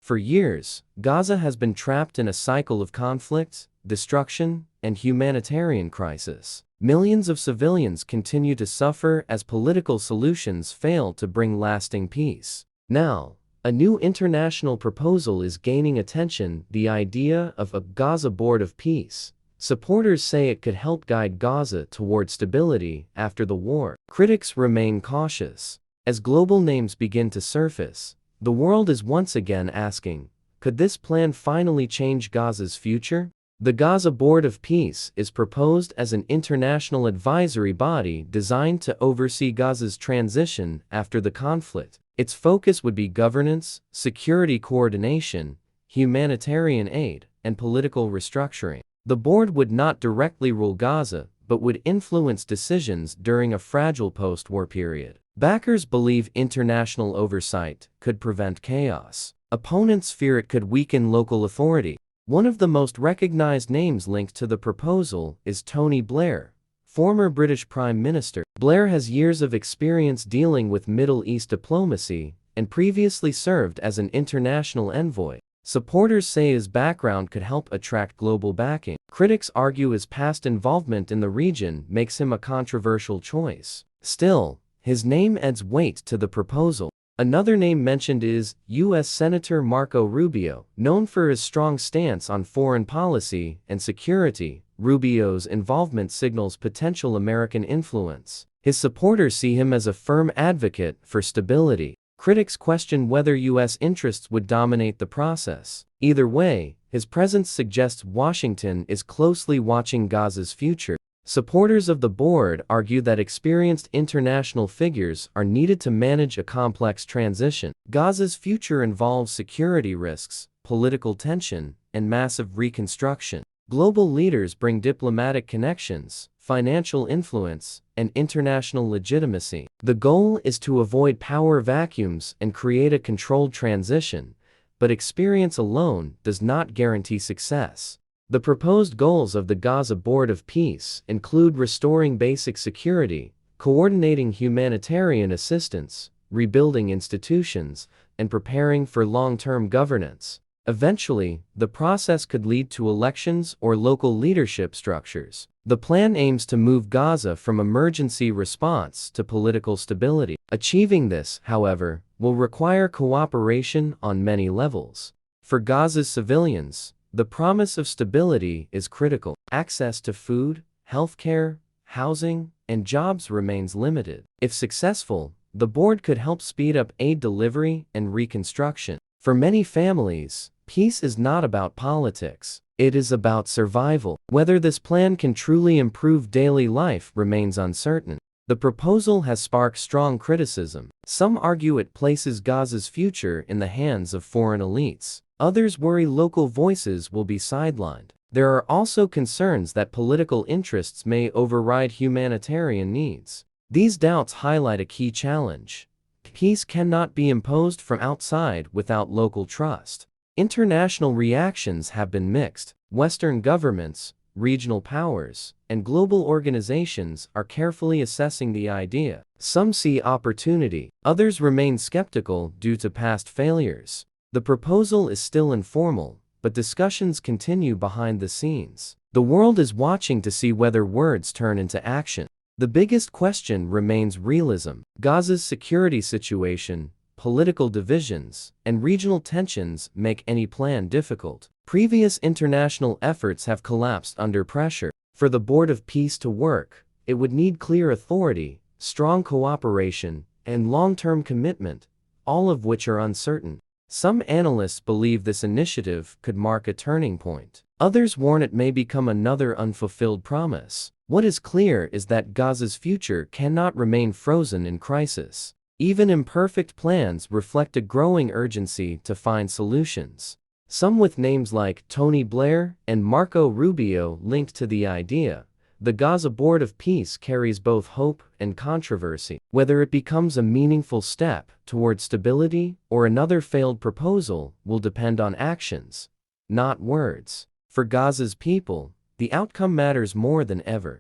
For years, Gaza has been trapped in a cycle of conflict, destruction, and humanitarian crisis. Millions of civilians continue to suffer as political solutions fail to bring lasting peace. Now, a new international proposal is gaining attention: the idea of a Gaza Board of Peace. Supporters say it could help guide Gaza toward stability after the war. Critics remain cautious. As global names begin to surface, the world is once again asking, could this plan finally change Gaza's future? The Gaza Board of Peace is proposed as an international advisory body designed to oversee Gaza's transition after the conflict. Its focus would be governance, security coordination, humanitarian aid, and political restructuring. The board would not directly rule Gaza, but would influence decisions during a fragile post-war period. Backers believe international oversight could prevent chaos. Opponents fear it could weaken local authority. One of the most recognized names linked to the proposal is Tony Blair, former British Prime Minister. Blair has years of experience dealing with Middle East diplomacy and previously served as an international envoy. Supporters say his background could help attract global backing. Critics argue his past involvement in the region makes him a controversial choice. Still, his name adds weight to the proposal. Another name mentioned is U.S. Senator Marco Rubio. Known for his strong stance on foreign policy and security, Rubio's involvement signals potential American influence. His supporters see him as a firm advocate for stability. Critics question whether U.S. interests would dominate the process. Either way, his presence suggests Washington is closely watching Gaza's future. Supporters of the board argue that experienced international figures are needed to manage a complex transition. Gaza's future involves security risks, political tension, and massive reconstruction. Global leaders bring diplomatic connections, financial influence, and international legitimacy. The goal is to avoid power vacuums and create a controlled transition, but experience alone does not guarantee success. The proposed goals of the Gaza Board of Peace include restoring basic security, coordinating humanitarian assistance, rebuilding institutions, and preparing for long-term governance. Eventually, the process could lead to elections or local leadership structures. The plan aims to move Gaza from emergency response to political stability. Achieving this, however, will require cooperation on many levels. For Gaza's civilians, the promise of stability is critical. Access to food, healthcare, housing, and jobs remains limited. If successful, the board could help speed up aid delivery and reconstruction. For many families, peace is not about politics. It is about survival. Whether this plan can truly improve daily life remains uncertain. The proposal has sparked strong criticism. Some argue it places Gaza's future in the hands of foreign elites. Others worry local voices will be sidelined. There are also concerns that political interests may override humanitarian needs. These doubts highlight a key challenge. Peace cannot be imposed from outside without local trust. International reactions have been mixed. Western governments, regional powers, and global organizations are carefully assessing the idea. Some see opportunity, others remain skeptical due to past failures. The proposal is still informal, but discussions continue behind the scenes. The world is watching to see whether words turn into action. The biggest question remains realism. Gaza's security situation, political divisions, and regional tensions make any plan difficult. Previous international efforts have collapsed under pressure. For the Board of Peace to work, it would need clear authority, strong cooperation, and long-term commitment, all of which are uncertain. Some analysts believe this initiative could mark a turning point. Others warn it may become another unfulfilled promise. What is clear is that Gaza's future cannot remain frozen in crisis. Even imperfect plans reflect a growing urgency to find solutions. Some with names like Tony Blair and Marco Rubio linked to the idea. The Gaza Board of Peace carries both hope and controversy. Whether it becomes a meaningful step toward stability or another failed proposal will depend on actions, not words. For Gaza's people, the outcome matters more than ever.